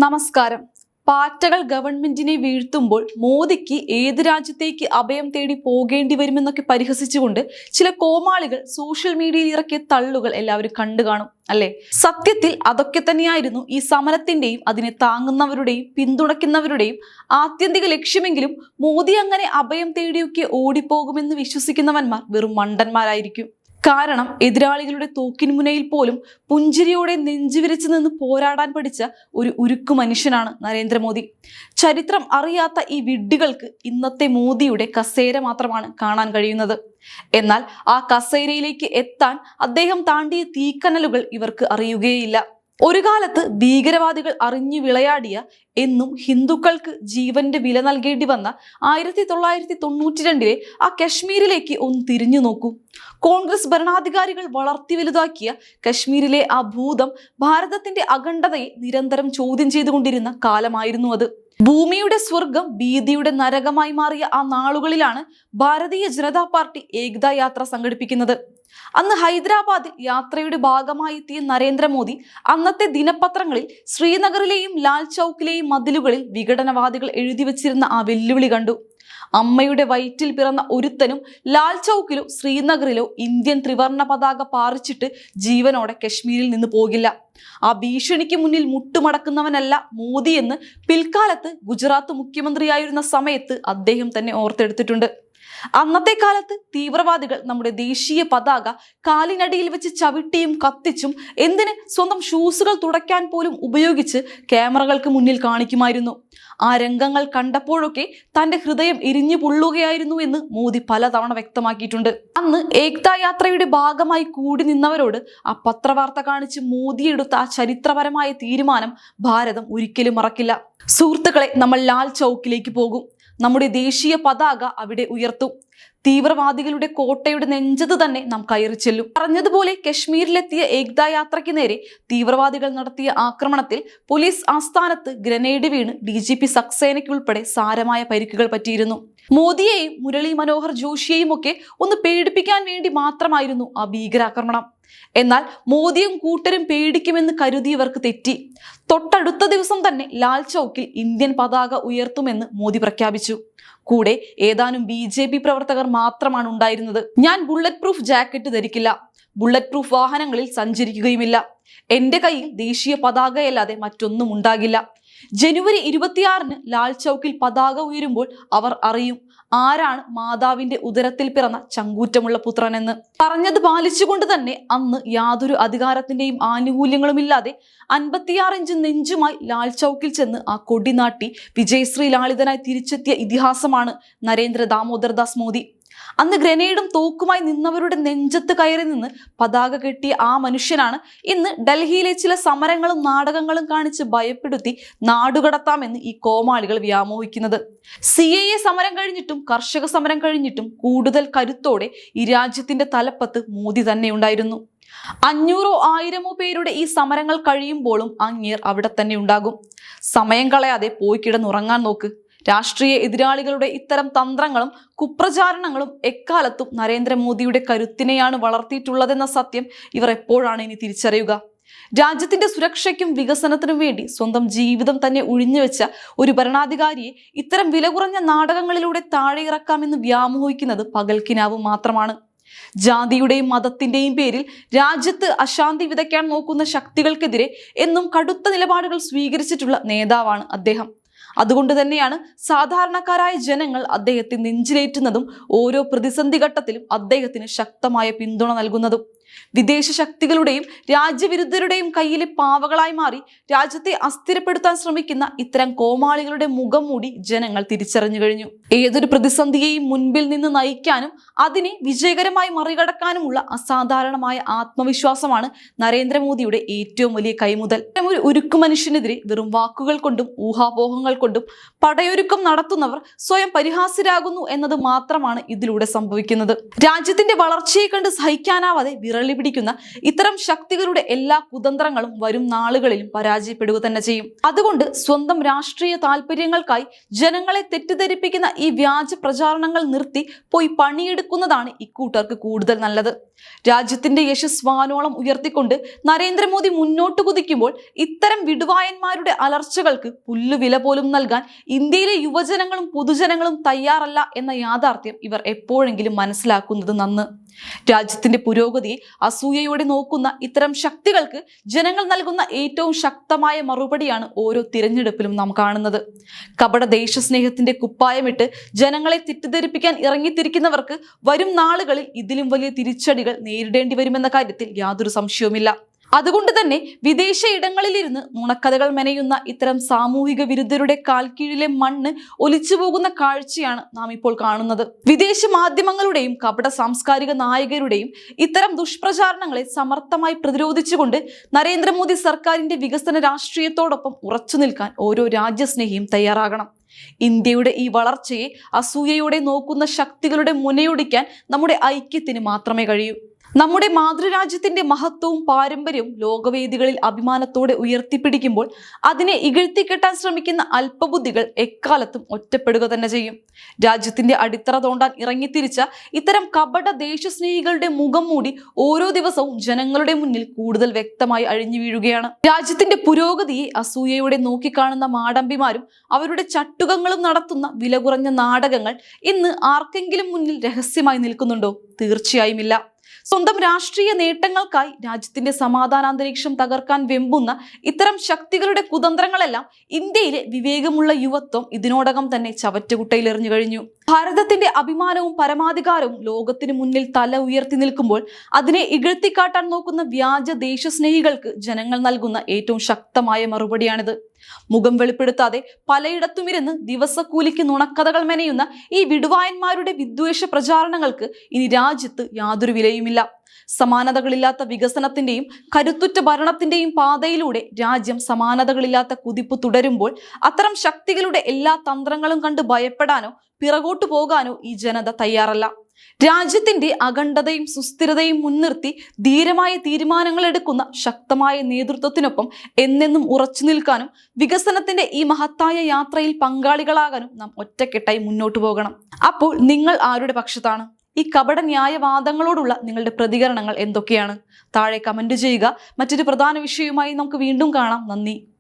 നമസ്കാരം. പാറ്റകൾ ഗവൺമെന്റിനെ വീഴ്ത്തുമ്പോൾ മോദിക്ക് ഏത് രാജ്യത്തേക്ക് അഭയം തേടി പോകേണ്ടി വരുമെന്നൊക്കെ പരിഹസിച്ചുകൊണ്ട് ചില കോമാളികൾ സോഷ്യൽ മീഡിയയിൽ ഇറക്കിയ തള്ളുകൾ എല്ലാവരും കണ്ടു കാണും അല്ലെ? സത്യത്തിൽ അതൊക്കെ തന്നെയായിരുന്നു ഈ സമരത്തിന്റെയും അതിനെ താങ്ങുന്നവരുടെയും പിന്തുണയ്ക്കുന്നവരുടെയും ആത്യന്തിക ലക്ഷ്യമെങ്കിലും മോദി അങ്ങനെ അഭയം തേടിയൊക്കെ ഓടിപ്പോകുമെന്ന് വിശ്വസിക്കുന്നവന്മാർ വെറും മണ്ടന്മാരായിരിക്കും. കാരണം എതിരാളികളുടെ തോക്കിന് മുനയിൽ പോലും പുഞ്ചിരിയോടെ നെഞ്ചുവിരിച്ചു നിന്ന് പോരാടാൻ പഠിച്ച ഒരു ഉരുക്കു മനുഷ്യനാണ് നരേന്ദ്രമോദി. ചരിത്രം അറിയാത്ത ഈ വിഡ്ഢികൾക്ക് ഇന്നത്തെ മോദിയുടെ കസേര മാത്രമാണ് കാണാൻ കഴിയുന്നത്. എന്നാൽ ആ കസേരയിലേക്ക് എത്താൻ അദ്ദേഹം താണ്ടിയ തീക്കനലുകൾ ഇവർക്ക് അറിയുകയില്ല. ഒരു കാലത്ത് ഭീകരവാദികൾ അറിഞ്ഞു വിളയാടിയ, എന്നും ഹിന്ദുക്കൾക്ക് ജീവന്റെ വില നൽകേണ്ടി വന്ന 1992 ആ കശ്മീരിലേക്ക് ഒന്ന് തിരിഞ്ഞു നോക്കൂ. കോൺഗ്രസ് ഭരണാധികാരികൾ വളർത്തി വലുതാക്കിയ കശ്മീരിലെ ആ ഭൂതം ഭാരതത്തിന്റെ അഖണ്ഡതയെ നിരന്തരം ചോദ്യം ചെയ്തുകൊണ്ടിരുന്ന കാലമായിരുന്നു അത്. ഭൂമിയുടെ സ്വർഗം ഭീതിയുടെ നരകമായി മാറിയ ആ നാളുകളിലാണ് ഭാരതീയ ജനതാ പാർട്ടി ഏകതാ യാത്ര സംഘടിപ്പിക്കുന്നത്. അന്ന് ഹൈദരാബാദിൽ യാത്രയുടെ ഭാഗമായി എത്തിയ നരേന്ദ്രമോദി അന്നത്തെ ദിനപത്രങ്ങളിൽ ശ്രീനഗറിലെയും ലാൽ ചൗക്കിലെയും മതിലുകളിൽ വിഘടനവാദികൾ എഴുതി വച്ചിരുന്ന ആ വെല്ലുവിളി കണ്ടു. അമ്മയുടെ വയറ്റിൽ പിറന്ന ഒരുത്തനും ലാൽ ചൗക്കിലോ ശ്രീനഗറിലോ ഇന്ത്യൻ ത്രിവർണ പതാക പാറിച്ചിട്ട് ജീവനോടെ കശ്മീരിൽ നിന്ന് പോകില്ല. ആ ഭീഷണിക്ക് മുന്നിൽ മുട്ടുമടക്കുന്നവനല്ല മോദി എന്ന് പിൽക്കാലത്ത് ഗുജറാത്ത് മുഖ്യമന്ത്രിയായിരുന്ന സമയത്ത് അദ്ദേഹം തന്നെ ഓർത്തെടുത്തിട്ടുണ്ട്. അന്നത്തെ കാലത്ത് തീവ്രവാദികൾ നമ്മുടെ ദേശീയ പതാക കാലിനടിയിൽ വെച്ച് ചവിട്ടിയും കത്തിച്ചും, എന്തിന് സ്വന്തം ഷൂസുകൾ തുടയ്ക്കാൻ പോലും ഉപയോഗിച്ച് ക്യാമറകൾക്ക് മുന്നിൽ കാണിക്കുമായിരുന്നു. ആ രംഗങ്ങൾ കണ്ടപ്പോഴൊക്കെ തന്റെ ഹൃദയം എരിഞ്ഞു പൊള്ളുകയായിരുന്നു എന്ന് മോദി പലതവണ വ്യക്തമാക്കിയിട്ടുണ്ട്. അന്ന് ഏകതാ യാത്രയുടെ ഭാഗമായി കൂടി നിന്നവരോട് ആ പത്രവാർത്ത കാണിച്ച് മോദി എടുത്ത ആ ചരിത്രപരമായ തീരുമാനം ഭാരതം ഒരിക്കലും മറക്കില്ല. സുഹൃത്തുക്കളെ, നമ്മൾ ലാൽ ചൗക്കിലേക്ക് പോകും. നമ്മുടെ ദേശീയ പതാക അവിടെ ഉയർത്തും. തീവ്രവാദികളുടെ കോട്ടയുടെ നെഞ്ചത്ത് തന്നെ നാം കയറി ചെല്ലും. പറഞ്ഞതുപോലെ കശ്മീരിലെത്തിയ ഏകതാ യാത്രയ്ക്ക് നേരെ തീവ്രവാദികൾ നടത്തിയ ആക്രമണത്തിൽ പോലീസ് ആസ്ഥാനത്ത് ഗ്രനേഡ് വീണ് DGP സക്സേനയ്ക്കുൾപ്പെടെ സാരമായ പരിക്കുകൾ പറ്റിയിരുന്നു. മോദിയെയും മുരളി മനോഹർ ജോഷിയെയും ഒക്കെ ഒന്ന് പേടിപ്പിക്കാൻ വേണ്ടി മാത്രമായിരുന്നു ആ ഭീകരാക്രമണം. എന്നാൽ മോദിയും കൂട്ടരും പേടിക്കുമെന്ന് കരുതിയവർക്ക് തെറ്റി. തൊട്ടടുത്ത ദിവസം തന്നെ ലാൽ ചൗക്കിൽ ഇന്ത്യൻ പതാക ഉയർത്തുമെന്ന് മോദി പ്രഖ്യാപിച്ചു. കൂടെ ഏതാനും BJP പ്രവർത്തകർ മാത്രമാണ് ഉണ്ടായിരുന്നത്. ഞാൻ ബുള്ളറ്റ് പ്രൂഫ് ജാക്കറ്റ് ധരിക്കില്ല, ബുള്ളറ്റ് പ്രൂഫ് വാഹനങ്ങളിൽ സഞ്ചരിക്കുകയുമില്ല, എന്റെ കയ്യിൽ ദേശീയ പതാകയല്ലാതെ മറ്റൊന്നും ഉണ്ടാകില്ല. ജനുവരി 26 ലാൽ ചൗക്കിൽ പതാക ഉയരുമ്പോൾ അവർ അറിയും ആരാണ് മാതാവിന്റെ ഉദരത്തിൽ പിറന്ന ചങ്കൂറ്റമുള്ള പുത്രനെന്ന്. പറഞ്ഞത് പാലിച്ചുകൊണ്ട് തന്നെ അന്ന് യാതൊരു അധികാരത്തിന്റെയും ആനുകൂല്യങ്ങളും ഇല്ലാതെ 56 ഇഞ്ച് നെഞ്ചുമായി ലാൽ ചൗക്കിൽ ചെന്ന് ആ കൊടി നാട്ടി വിജയശ്രീ ലാളിതനായി തിരിച്ചെത്തിയ ഇതിഹാസമാണ് നരേന്ദ്ര ദാമോദർ ദാസ് മോദി. അന്ന് ഗ്രനേഡും തോക്കുമായി നിന്നവരുടെ നെഞ്ചത്ത് കയറി നിന്ന് പതാക കെട്ടിയ ആ മനുഷ്യനാണ് ഇന്ന് ഡൽഹിയിലെ ചില സമരങ്ങളും നാടകങ്ങളും കാണിച്ച് ഭയപ്പെടുത്തി നാടുകടത്താമെന്ന് ഈ കോമാളികൾ വ്യാമോഹിക്കുന്നത്. CAA സമരം കഴിഞ്ഞിട്ടും കർഷക സമരം കഴിഞ്ഞിട്ടും കൂടുതൽ കരുത്തോടെ ഈ രാജ്യത്തിന്റെ തലപ്പത്ത് മോദി തന്നെ ഉണ്ടായിരുന്നു. 500 1000 പേരുടെ ഈ സമരങ്ങൾ കഴിയുമ്പോഴും അങ്ങേർ അവിടെ തന്നെ ഉണ്ടാകും. സമയം കളയാതെ പോയി കിടന്നുറങ്ങാൻ നോക്ക്. രാഷ്ട്രീയ എതിരാളികളുടെ ഇത്തരം തന്ത്രങ്ങളും കുപ്രചാരണങ്ങളും എക്കാലത്തും നരേന്ദ്രമോദിയുടെ കരുത്തിനെയാണ് വളർത്തിയിട്ടുള്ളതെന്ന സത്യം ഇവർ എപ്പോഴാണ് ഇനി തിരിച്ചറിയുക? രാജ്യത്തിന്റെ സുരക്ഷയ്ക്കും വികസനത്തിനും വേണ്ടി സ്വന്തം ജീവിതം തന്നെ ഒഴിഞ്ഞുവെച്ച ഒരു ഭരണാധികാരിയെ ഇത്തരം വില കുറഞ്ഞ നാടകങ്ങളിലൂടെ താഴെ ഇറക്കാമെന്ന് വ്യാമോഹിക്കുന്നത് പകൽക്കിനാവ് മാത്രമാണ്. ജാതിയുടെയും മതത്തിന്റെയും പേരിൽ രാജ്യത്ത് അശാന്തി വിതയ്ക്കാൻ നോക്കുന്ന ശക്തികൾക്കെതിരെ എന്നും കടുത്ത നിലപാടുകൾ സ്വീകരിച്ചിട്ടുള്ള നേതാവാണ് അദ്ദേഹം. അതുകൊണ്ട് തന്നെയാണ് സാധാരണക്കാരായ ജനങ്ങൾ അദ്ദേഹത്തെ നെഞ്ചിലേറ്റുന്നതും ഓരോ പ്രതിസന്ധി ഘട്ടത്തിലും അദ്ദേഹത്തിന് ശക്തമായ പിന്തുണ നൽകുന്നതും. വിദേശ ശക്തികളുടെയും രാജ്യവിരുദ്ധരുടെയും കയ്യിലെ പാവകളായി മാറി രാജ്യത്തെ അസ്ഥിരപ്പെടുത്താൻ ശ്രമിക്കുന്ന ഇത്തരം കോമാളികളുടെ മുഖം മൂടി ജനങ്ങൾ തിരിച്ചറിഞ്ഞു കഴിഞ്ഞു. ഏതൊരു പ്രതിസന്ധിയെയും മുൻപിൽ നിന്ന് നയിക്കാനും അതിനെ വിജയകരമായി മറികടക്കാനുമുള്ള അസാധാരണമായ ആത്മവിശ്വാസമാണ് നരേന്ദ്രമോദിയുടെ ഏറ്റവും വലിയ കൈമുതൽ. ഒരു ഉരുക്കു മനുഷ്യനെതിരെ വെറും വാക്കുകൾ കൊണ്ടും ഊഹാപോഹങ്ങൾ കൊണ്ടും പടയൊരുക്കം നടത്തുന്നവർ സ്വയം പരിഹാസ്യരാകുന്നു എന്നത് മാത്രമാണ് ഇതിലൂടെ സംഭവിക്കുന്നത്. രാജ്യത്തിന്റെ വളർച്ചയെ കണ്ട് സഹിക്കാനാവാതെ വിരളി പിടിക്കുന്ന ഇത്തരം ശക്തികളുടെ എല്ലാ കുതന്ത്രങ്ങളും വരും നാളുകളിലും പരാജയപ്പെടുക തന്നെ ചെയ്യും. അതുകൊണ്ട് സ്വന്തം രാഷ്ട്രീയ താല്പര്യങ്ങൾക്കായി ജനങ്ങളെ തെറ്റിദ്ധരിപ്പിക്കുന്ന ഈ വ്യാജ പ്രചാരണങ്ങൾ നിർത്തി പോയി പണിയെടുക്കുന്നതാണ് ഇക്കൂട്ടർക്ക് കൂടുതൽ നല്ലത്. രാജ്യത്തിന്റെ യശസ് വാനോളം ഉയർത്തിക്കൊണ്ട് നരേന്ദ്രമോദി മുന്നോട്ട് കുതിക്കുമ്പോൾ ഇത്തരം വിടുവായന്മാരുടെ അലർച്ചകൾക്ക് പുല്ലുവില പോലും നൽകാൻ ഇന്ത്യയിലെ യുവജനങ്ങളും പൊതുജനങ്ങളും തയ്യാറല്ല എന്ന യാഥാർത്ഥ്യം ഇവർ എപ്പോഴെങ്കിലും മനസ്സിലാക്കുന്നത് നന്ന്. രാജ്യത്തിന്റെ പുരോഗതിയെ അസൂയയോടെ നോക്കുന്ന ഇത്തരം ശക്തികൾക്ക് ജനങ്ങൾ നൽകുന്ന ഏറ്റവും ശക്തമായ മറുപടിയാണ് ഓരോ തിരഞ്ഞെടുപ്പിലും നാം കാണുന്നത്. കപട ദേശസ്നേഹത്തിന്റെ കുപ്പായമിട്ട് ജനങ്ങളെ തെറ്റിദ്ധരിപ്പിക്കാൻ ഇറങ്ങിത്തിരിക്കുന്നവർക്ക് വരും നാളുകളിൽ ഇതിലും വലിയ തിരിച്ചടികൾ നേരിടേണ്ടി വരുമെന്ന കാര്യത്തിൽ യാതൊരു സംശയവുമില്ല. അതുകൊണ്ട് തന്നെ വിദേശ ഇടങ്ങളിലിരുന്ന് നുണക്കഥകൾ മെനയുന്ന ഇത്തരം സാമൂഹിക വിരുദ്ധരുടെ കാൽക്കീഴിലെ മണ്ണ് ഒലിച്ചു പോകുന്ന കാഴ്ചയാണ് നാം ഇപ്പോൾ കാണുന്നത്. വിദേശ മാധ്യമങ്ങളുടെയും കപട സാംസ്കാരിക നായകരുടെയും ഇത്തരം ദുഷ്പ്രചാരണങ്ങളെ സമർത്ഥമായി പ്രതിരോധിച്ചുകൊണ്ട് നരേന്ദ്രമോദി സർക്കാരിന്റെ വികസന രാഷ്ട്രീയത്തോടൊപ്പം ഉറച്ചു നിൽക്കാൻ ഓരോ രാജ്യസ്നേഹിയും തയ്യാറാകണം. ഇന്ത്യയുടെ ഈ വളർച്ചയെ അസൂയയോടെ നോക്കുന്ന ശക്തികളുടെ മുനയൊടിക്കാൻ നമ്മുടെ ഐക്യത്തിന് മാത്രമേ കഴിയൂ. നമ്മുടെ മാതൃരാജ്യത്തിന്റെ മഹത്വവും പാരമ്പര്യവും ലോകവേദികളിൽ അഭിമാനത്തോടെ ഉയർത്തിപ്പിടിക്കുമ്പോൾ അതിനെ ഇകഴ്ത്തിക്കെട്ടാൻ ശ്രമിക്കുന്ന അല്പബുദ്ധികൾ എക്കാലത്തും ഒറ്റപ്പെടുക തന്നെ ചെയ്യും. രാജ്യത്തിന്റെ അടിത്തറ തോണ്ടാൻ ഇറങ്ങിത്തിരിച്ച ഇത്തരം കപട ദേശസ്നേഹികളുടെ മുഖം മൂടി ഓരോ ദിവസവും ജനങ്ങളുടെ മുന്നിൽ കൂടുതൽ വ്യക്തമായി അഴിഞ്ഞു വീഴുകയാണ്. രാജ്യത്തിന്റെ പുരോഗതിയെ അസൂയയോടെ നോക്കിക്കാണുന്ന മാടമ്പിമാരും അവരുടെ ചട്ടുകങ്ങളും നടത്തുന്ന വില കുറഞ്ഞ നാടകങ്ങൾ ഇന്ന് ആർക്കെങ്കിലും മുന്നിൽ രഹസ്യമായി നിൽക്കുന്നുണ്ടോ? തീർച്ചയായുമില്ല. സ്വന്തം രാഷ്ട്രീയ നേട്ടങ്ങൾക്കായി രാജ്യത്തിന്റെ സമാധാനാന്തരീക്ഷം തകർക്കാൻ വെമ്പുന്ന ഇത്തരം ശക്തികളുടെ കുതന്ത്രങ്ങളെല്ലാം ഇന്ത്യയിലെ വിവേകമുള്ള യുവത്വം ഇതിനോടകം തന്നെ ചവറ്റുകുട്ടയിലെറിഞ്ഞു കഴിഞ്ഞു. ഭാരതത്തിന്റെ അഭിമാനവും പരമാധികാരവും ലോകത്തിന് മുന്നിൽ തല ഉയർത്തി നിൽക്കുമ്പോൾ അതിനെ ഇകഴ്ത്തിക്കാട്ടാൻ നോക്കുന്ന വ്യാജ ദേശസ്നേഹികൾക്ക് ജനങ്ങൾ നൽകുന്ന ഏറ്റവും ശക്തമായ മറുപടിയാണിത്. മുഖം വെളിപ്പെടുത്താതെ പലയിടത്തുമിരുന്ന് ദിവസക്കൂലിക്ക് നുണക്കഥകൾ മെനയുന്ന ഈ വിടുവായന്മാരുടെ വിദ്വേഷ പ്രചാരണങ്ങൾക്ക് ഇനി രാജ്യത്ത് യാതൊരു വിലയുമില്ല. സമാനതകളില്ലാത്ത വികസനത്തിന്റെയും കരുത്തുറ്റ ഭരണത്തിന്റെയും പാതയിലൂടെ രാജ്യം സമാനതകളില്ലാത്ത കുതിപ്പ് തുടരുമ്പോൾ അത്തരം ശക്തികളുടെ എല്ലാ തന്ത്രങ്ങളും കണ്ട് ഭയപ്പെടാനോ പിറകോട്ടു പോകാനോ ഈ ജനത തയ്യാറല്ല. രാജ്യത്തിന്റെ അഖണ്ഡതയും സുസ്ഥിരതയും മുൻനിർത്തി ധീരമായ തീരുമാനങ്ങൾ എടുക്കുന്ന ശക്തമായ നേതൃത്വത്തിനൊപ്പം എന്നെന്നും ഉറച്ചു നിൽക്കാനും വികസനത്തിന്റെ ഈ മഹത്തായ യാത്രയിൽ പങ്കാളികളാകാനും നാം ഒറ്റക്കെട്ടായി മുന്നോട്ടു പോകണം. അപ്പോൾ നിങ്ങൾ ആരുടെ പക്ഷത്താണ്? ഈ കപട ന്യായവാദങ്ങളോടുള്ള നിങ്ങളുടെ പ്രതികരണങ്ങൾ എന്തൊക്കെയാണ്? താഴെ കമന്റ് ചെയ്യുക. മറ്റൊരു പ്രധാന വിഷയവുമായി നമുക്ക് വീണ്ടും കാണാം. നന്ദി.